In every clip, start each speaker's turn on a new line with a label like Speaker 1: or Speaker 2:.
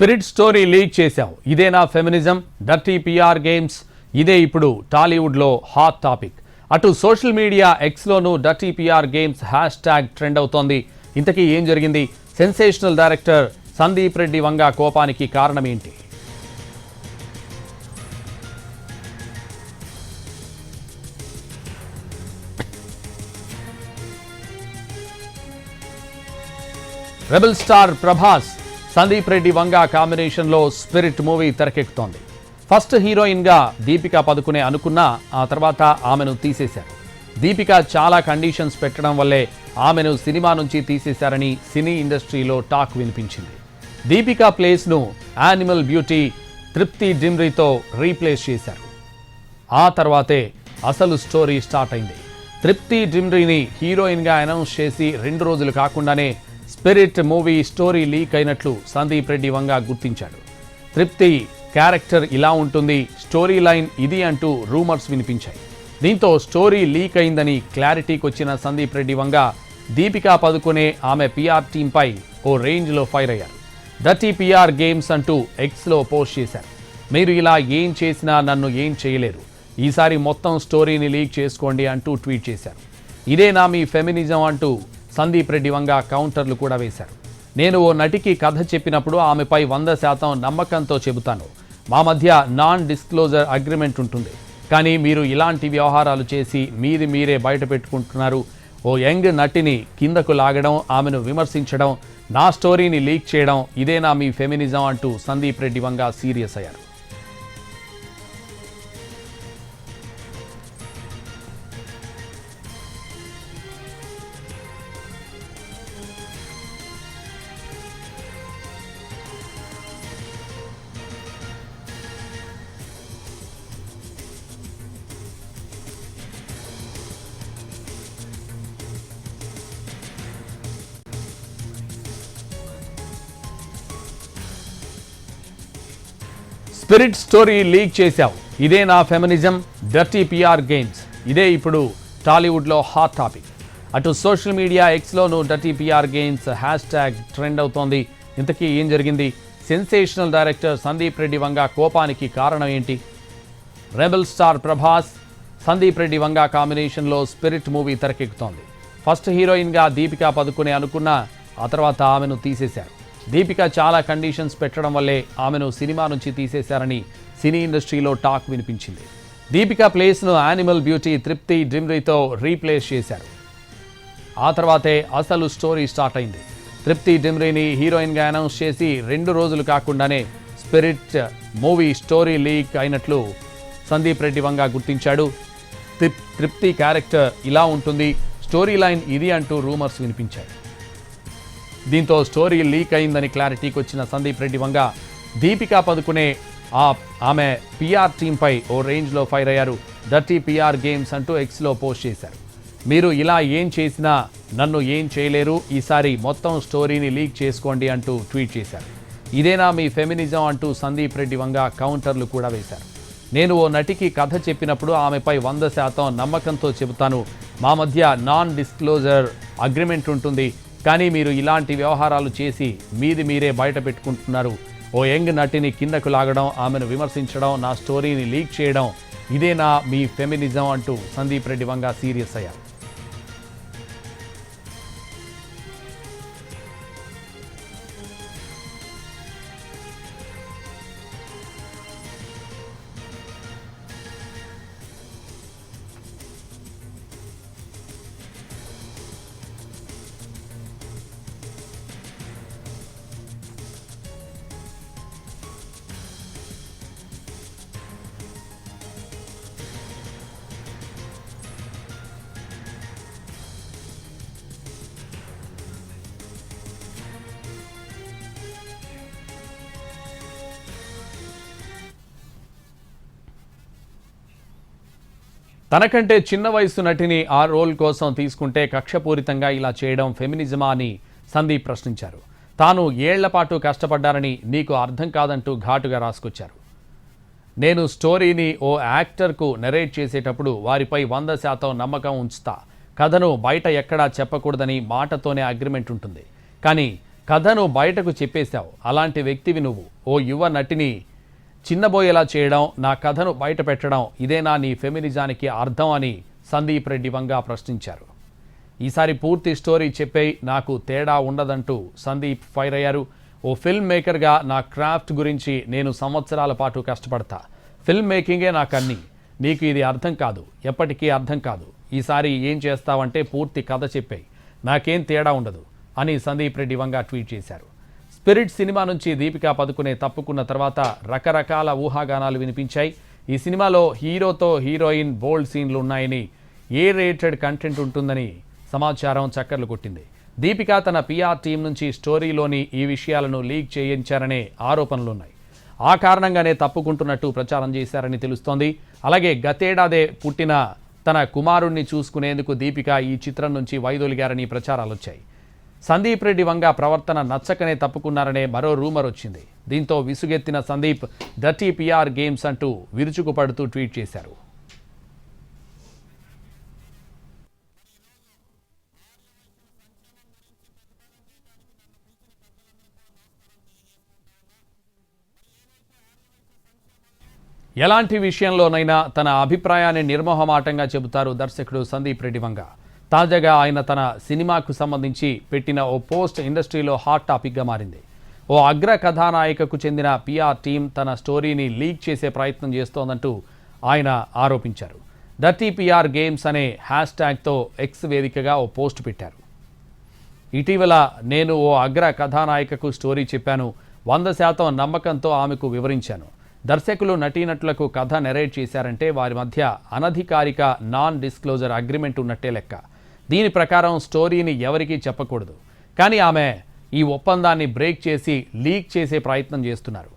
Speaker 1: Spirit story leak చేశావు, ఇదేనా feminism? Dirty PR games ఇదే ఇప్పుడు టాలీవుడ్లో హాట్ టాపిక్. అటు సోషల్ మీడియా ఎక్స్లోనూ dirty PR games hashtag trend అవుతోంది. ఇంతకీ ఏం జరిగింది? సెన్సేషనల్ డైరెక్టర్ సందీప్ రెడ్డి వంగ కోపానికి కారణం ఏంటి? రెబల్ స్టార్ ప్రభాస్ సందీప్ రెడ్డి వంగ కాంబినేషన్లో స్పిరిట్ మూవీ తెరకెక్కుతోంది. ఫస్ట్ హీరోయిన్గా దీపికా పదుకునే అనుకున్నా ఆ తర్వాత ఆమెను తీసేశారు. దీపిక చాలా కండిషన్స్ పెట్టడం వల్లే ఆమెను సినిమా నుంచి తీసేశారని సినీ ఇండస్ట్రీలో టాక్ వినిపించింది. దీపికా ప్లేస్ను యానిమల్ బ్యూటీ తృప్తి డిమ్రీతో రీప్లేస్ చేశారు. ఆ తర్వాతే అసలు స్టోరీ స్టార్ట్ అయింది. తృప్తి డిమ్రీని హీరోయిన్గా అనౌన్స్ చేసి 2 రోజులు కాకుండానే స్పిరిట్ మూవీ స్టోరీ లీక్ అయినట్లు సందీప్ రెడ్డి వంగ గుర్తించాడు. తృప్తి క్యారెక్టర్ ఇలా ఉంటుంది, స్టోరీ లైన్ ఇది అంటూ రూమర్స్ వినిపించాయి. దీంతో స్టోరీ లీక్ అయిందని క్లారిటీకి వచ్చిన సందీప్ రెడ్డి వంగ దీపికా పదుకునే ఆమె పిఆర్ టీంపై ఓ రేంజ్లో ఫైర్ అయ్యారు. డర్టీ పిఆర్ గేమ్స్ అంటూ ఎక్స్లో పోస్ట్ చేశారు. మీరు ఇలా ఏం చేసినా నన్ను ఏం చేయలేరు, ఈసారి మొత్తం స్టోరీని లీక్ చేసుకోండి అంటూ ట్వీట్ చేశారు. ఇదేనా మీ ఫెమినిజం అంటూ సందీప్ రెడ్డి వంగ కౌంటర్లు కూడా వేశారు. నేను ఓ నటికి కథ చెప్పినప్పుడు ఆమెపై 100% నమ్మకంతో చెబుతాను. మా మధ్య నాన్ డిస్క్లోజర్ అగ్రిమెంట్ ఉంటుంది. కానీ మీరు ఇలాంటి వ్యవహారాలు చేసి మీరే బయట పెట్టుకుంటున్నారు. ఓ యంగ్ నటిని కిందకు లాగడం, ఆమెను విమర్శించడం, నా స్టోరీని లీక్ చేయడం, ఇదేనా మీ ఫెమినిజం అంటూ సందీప్ రెడ్డి వంగ సీరియస్ అయ్యారు. స్పిరిట్ స్టోరీ లీక్ చేశావు, ఇదే నా ఫెమినిజం? డర్టీ పిఆర్ గేమ్స్ ఇదే ఇప్పుడు టాలీవుడ్లో హాట్ టాపిక్. అటు సోషల్ మీడియా ఎక్స్లోనూ dirty PR games hashtag trend అవుతోంది. ఇంతకీ ఏం జరిగింది? సెన్సేషనల్ డైరెక్టర్ సందీప్ రెడ్డి వంగ కోపానికి కారణం ఏంటి? రెబల్ స్టార్ ప్రభాస్ సందీప్ రెడ్డి వంగ కాంబినేషన్లో స్పిరిట్ మూవీ తెరకెక్కుతోంది. ఫస్ట్ హీరోయిన్గా దీపికా పదుకునే అనుకున్నా ఆ తర్వాత ఆమెను తీసేశారు. దీపిక చాలా కండిషన్స్ పెట్టడం వల్లే ఆమెను సినిమా నుంచి తీసేశారని సినీ ఇండస్ట్రీలో టాక్ వినిపించింది. దీపిక ప్లేస్ను యానిమల్ బ్యూటీ తృప్తి డిమ్రీతో రీప్లేస్ చేశారు. ఆ తర్వాతే అసలు స్టోరీ స్టార్ట్ అయింది. తృప్తి డిమ్రీని హీరోయిన్గా అనౌన్స్ చేసి 2 రోజులు కాకుండానే స్పిరిట్ మూవీ స్టోరీ లీక్ అయినట్లు సందీప్ రెడ్డి వంగ గుర్తించాడు. తృప్తి క్యారెక్టర్ ఇలా ఉంటుంది, స్టోరీ లైన్ ఇది అంటూ రూమర్స్ వినిపించాయి. దీంతో స్టోరీ లీక్ అయిందని క్లారిటీకి వచ్చిన సందీప్ రెడ్డి వంగ దీపికా పదుకునే ఆమె పిఆర్ టీంపై ఓ రేంజ్లో ఫైర్ అయ్యారు. డర్టీ పిఆర్ గేమ్స్ అంటూ ఎక్స్లో పోస్ట్ చేశారు. మీరు ఇలా ఏం చేసినా నన్ను ఏం చేయలేరు, ఈసారి మొత్తం స్టోరీని లీక్ చేసుకోండి అంటూ ట్వీట్ చేశారు. ఇదేనా మీ ఫెమినిజం అంటూ సందీప్ రెడ్డి వంగ కౌంటర్లు కూడా వేశారు. నేను ఓ నటికి కథ చెప్పినప్పుడు ఆమెపై 100% నమ్మకంతో చెబుతాను. మా మధ్య నాన్ డిస్క్లోజర్ అగ్రిమెంట్ ఉంటుంది. కానీ మీరు ఇలాంటి వ్యవహారాలు చేసి మీరే బయట పెట్టుకుంటున్నారు. ఓ యంగ్ నటిని కిందకు లాగడం, ఆమెను విమర్శించడం, నా స్టోరీని లీక్ చేయడం, ఇదేనా మీ ఫెమినిజం అంటూ సందీప్ రెడ్డి వంగ సీరియస్ అయ్యారు. తనకంటే చిన్న వయసు నటిని ఆ రోల్ కోసం తీసుకుంటే కక్షపూరితంగా ఇలా చేయడం ఫెమినిజమా అని సందీప్ ప్రశ్నించారు. తాను ఏళ్లపాటు కష్టపడ్డారని నీకు అర్థం కాదంటూ ఘాటుగా రాసుకొచ్చారు. నేను స్టోరీని ఓ యాక్టర్కు నెరేట్ చేసేటప్పుడు వారిపై 100% నమ్మకం ఉంచుతా. కథను బయట ఎక్కడా చెప్పకూడదని మాటతోనే అగ్రిమెంట్ ఉంటుంది. కానీ కథను బయటకు చెప్పేశావు. అలాంటి వ్యక్తివి నువ్వు. ఓ యువ నటిని చిన్నబోయేలా చేయడం, నా కథను బయట పెట్టడం, ఇదేనా నీ ఫెమినిజానికి అర్థం అని సందీప్ రెడ్డి వంగా ప్రశ్నించారు. ఈసారి పూర్తి స్టోరీ చెప్పే, నాకు తేడా ఉండదంటూ సందీప్ ఫైర్ అయ్యారు. ఓ ఫిల్మ్ మేకర్గా నా క్రాఫ్ట్ గురించి నేను సంవత్సరాల పాటు కష్టపడతా. ఫిల్మ్ మేకింగే నాకు అన్నీ. నీకు ఇది అర్థం కాదు, ఎప్పటికీ అర్థం కాదు. ఈసారి ఏం చేస్తావంటే పూర్తి కథ చెప్పేయి, నాకేం తేడా ఉండదు అని సందీప్ రెడ్డి వంగా ట్వీట్ చేశారు. స్పిరిట్ సినిమా నుంచి దీపికా పదుకునే తప్పుకున్న తర్వాత రకరకాల ఊహాగానాలు వినిపించాయి. ఈ సినిమాలో హీరోతో హీరోయిన్ బోల్డ్ సీన్లు ఉన్నాయని, ఏ రేటెడ్ కంటెంట్ ఉంటుందని సమాచారం చక్కర్లు కొట్టింది. దీపిక తన పిఆర్ టీం నుంచి స్టోరీలోని ఈ విషయాలను లీక్ చేయించారనే ఆరోపణలున్నాయి. ఆ కారణంగానే తప్పుకుంటున్నట్టు ప్రచారం చేశారని తెలుస్తోంది. అలాగే గతేడాదే పుట్టిన తన కుమారుణ్ణి చూసుకునేందుకు దీపిక ఈ చిత్రం నుంచి వైదొలిగారని ప్రచారాలు వచ్చాయి. సందీప్ రెడ్డి వంగా ప్రవర్తన నచ్చకనే తప్పుకున్నారనే మరో రూమర్ వచ్చింది. దీంతో విసుగెత్తిన సందీప్ డర్టీ పిఆర్ గేమ్స్ అంటూ విరుచుకుపడుతూ ట్వీట్ చేశారు. ఎలాంటి విషయంలోనైనా తన అభిప్రాయాన్ని నిర్మోహమాటంగా చెబుతారు దర్శకుడు సందీప్ రెడ్డి వంగా. తాజాగా ఆయన తన సినిమాకు సంబంధించి పెట్టిన ఓ పోస్ట్ ఇండస్ట్రీలో హాట్ టాపిక్గా మారింది. ఓ అగ్ర కథానాయికకు చెందిన పిఆర్ టీం తన స్టోరీని లీక్ చేసే ప్రయత్నం చేస్తోందంటూ ఆయన ఆరోపించారు. డర్టీ పిఆర్ గేమ్స్ అనే హ్యాష్ ట్యాగ్తో ఎక్స్ వేదికగా ఓ పోస్ట్ పెట్టారు. ఇటీవల నేను ఓ అగ్ర కథానాయికకు స్టోరీ చెప్పాను. 100% నమ్మకంతో ఆమెకు వివరించాను. దర్శకులు నటీనటులకు కథ నెరేట్ చేశారంటే వారి మధ్య అనధికారిక నాన్ డిస్క్లోజర్ అగ్రిమెంట్ ఉన్నట్టే లెక్క. దీని ప్రకారం స్టోరీని ఎవరికీ చెప్పకూడదు. కానీ ఆమె ఈ ఒప్పందాన్ని బ్రేక్ చేసి లీక్ చేసే ప్రయత్నం చేస్తున్నారు.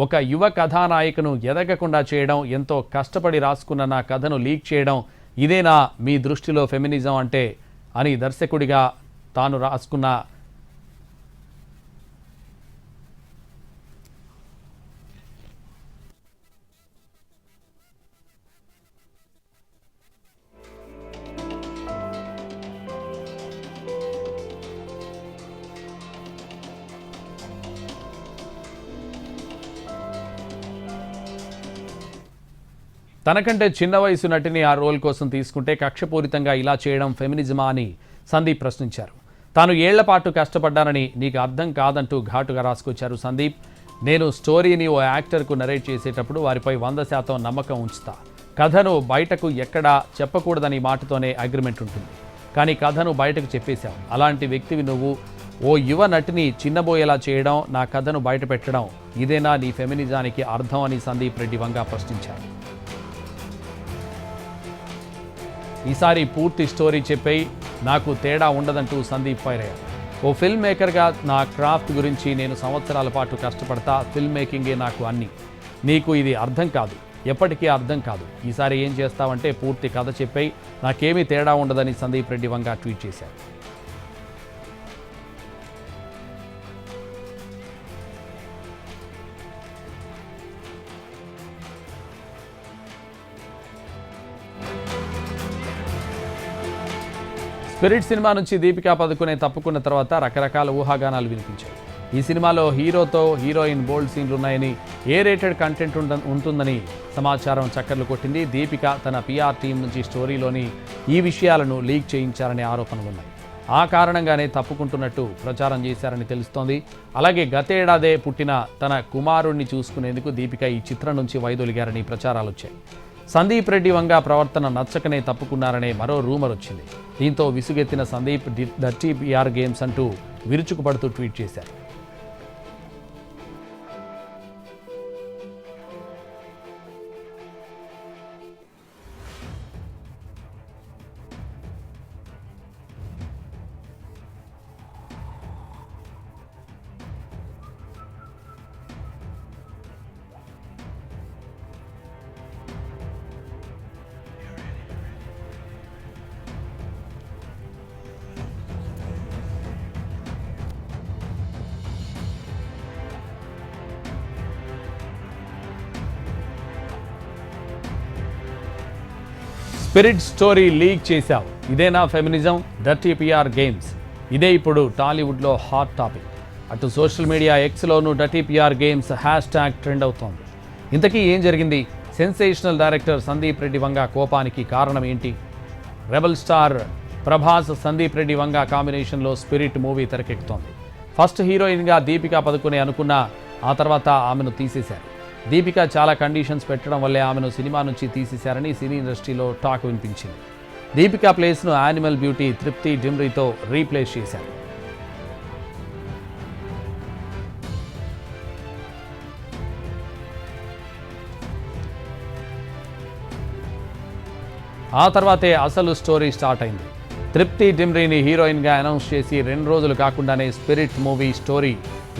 Speaker 1: ఒక యువ కథానాయికను ఎదగకుండా చేయడం, ఎంతో కష్టపడి రాసుకున్న నా కథను లీక్ చేయడం, ఇదేనా మీ దృష్టిలో ఫెమినిజం అంటే అని దర్శకుడిగా తాను రాసుకున్న తనకంటే చిన్న వయసు నటిని ఆ రోల్ కోసం తీసుకుంటే కక్షపూరితంగా ఇలా చేయడం ఫెమినిజమా అని సందీప్ ప్రశ్నించారు. తాను ఏళ్లపాటు కష్టపడ్డానని నీకు అర్థం కాదంటూ ఘాటుగా రాసుకొచ్చారు సందీప్. నేను స్టోరీని ఓ యాక్టర్కు నరేట్ చేసేటప్పుడు వారిపై 100% నమ్మకం ఉంచుతా. కథను బయటకు ఎక్కడా చెప్పకూడదని మాటతోనే అగ్రిమెంట్ ఉంటుంది. కానీ కథను బయటకు చెప్పేశావు. అలాంటి వ్యక్తివి నువ్వు. ఓ యువ నటిని చిన్నబోయేలా చేయడం, నా కథను బయట పెట్టడం, ఇదేనా నీ ఫెమినిజానికి అర్థం అని సందీప్ రెడ్డి వంగా ప్రశ్నించారు. ఈసారి పూర్తి స్టోరీ చెప్పే, నాకు తేడా ఉండదంటూ సందీప్ ఫైర్ అయ్యారు. ఓ ఫిల్మ్ మేకర్గా నా క్రాఫ్ట్ గురించి నేను సంవత్సరాల పాటు కష్టపడతా. ఫిల్మ్ మేకింగే నాకు అన్నీ. నీకు ఇది అర్థం కాదు, ఎప్పటికీ అర్థం కాదు. ఈసారి ఏం చేస్తావంటే పూర్తి కథ చెప్పే, నాకేమీ తేడా ఉండదని సందీప్ రెడ్డి వంగా ట్వీట్ చేశారు. స్పిరిట్ సినిమా నుంచి దీపికా పదుకునే తప్పుకున్న తర్వాత రకరకాల ఊహాగానాలు వినిపించాయి. ఈ సినిమాలో హీరోతో హీరోయిన్ బోల్డ్ సీన్లు ఉన్నాయని, ఏ రేటెడ్ కంటెంట్ ఉంటుందని సమాచారం చక్కర్లు కొట్టింది. దీపిక తన పిఆర్ టీం నుంచి స్టోరీలోని ఈ విషయాలను లీక్ చేయించారనే ఆరోపణలున్నాయి. ఆ కారణంగానే తప్పుకుంటున్నట్టు ప్రచారం చేశారని తెలుస్తోంది. అలాగే గతేడాదే పుట్టిన తన కుమారుణ్ణి చూసుకునేందుకు దీపిక ఈ చిత్రం నుంచి వైదొలిగారని ప్రచారాలు వచ్చాయి. సందీప్ రెడ్డి వంగా ప్రవర్తన నచ్చకనే తప్పుకున్నారనే మరో రూమర్ వచ్చింది. దీంతో విసుగెత్తిన సందీప్ డర్టీ పిఆర్ గేమ్స్ అంటూ విరుచుకుపడుతూ ట్వీట్ చేశారు. స్పిరిట్ స్టోరీ లీక్ చేశావు, ఇదేనా ఫెమినిజం? డర్టీ పిఆర్ గేమ్స్, ఇదే ఇప్పుడు టాలీవుడ్లో హాట్ టాపిక్. అటు సోషల్ మీడియా ఎక్స్లోనూ dirty PR games hashtag trend అవుతోంది. ఇంతకీ ఏం జరిగింది? సెన్సేషనల్ డైరెక్టర్ సందీప్ రెడ్డి వంగ కోపానికి కారణం ఏంటి? రెబల్ స్టార్ ప్రభాస్ సందీప్ రెడ్డి వంగ కాంబినేషన్లో స్పిరిట్ మూవీ తెరకెక్కుతోంది. ఫస్ట్ హీరోయిన్గా దీపికా పదుకునే అనుకున్న ఆ తర్వాత ఆమెను తీసేశారు. దీపిక చాలా కండిషన్స్ పెట్టడం వల్లే ఆమెను సినిమా నుంచి తీసేశారని సినీ ఇండస్ట్రీలో టాక్ వినిపించింది. దీపికా ప్లేస్ను యానిమల్ బ్యూటీ తృప్తి డిమ్రీతో రీప్లేస్ చేశారు. ఆ తర్వాతే అసలు స్టోరీ స్టార్ట్ అయింది. తృప్తి డిమ్రీని హీరోయిన్గా అనౌన్స్ చేసి 2 రోజులు కాకుండానే స్పిరిట్ మూవీ స్టోరీ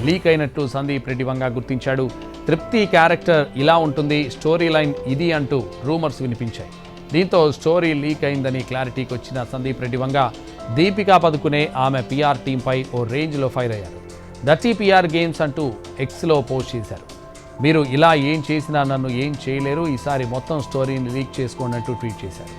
Speaker 1: లీక్ అయినట్టు సందీప్ రెడ్డి వంగ గుర్తించాడు. తృప్తి క్యారెక్టర్ ఇలా ఉంటుంది, స్టోరీ లైన్ ఇది అంటూ రూమర్స్ వినిపించాయి. దీంతో స్టోరీ లీక్ అయిందని క్లారిటీకి వచ్చిన సందీప్ రెడ్డి వంగ దీపికా పదుకునే ఆమె పిఆర్ టీంపై ఓ రేంజ్లో ఫైర్ అయ్యారు. డర్టీ పిఆర్ గేమ్స్ అంటూ ఎక్స్లో పోస్ట్ చేశారు. మీరు ఇలా ఏం చేసినా నన్ను ఏం చేయలేరు, ఈసారి మొత్తం స్టోరీని లీక్ చేసుకోండి అంటూ ట్వీట్ చేశారు.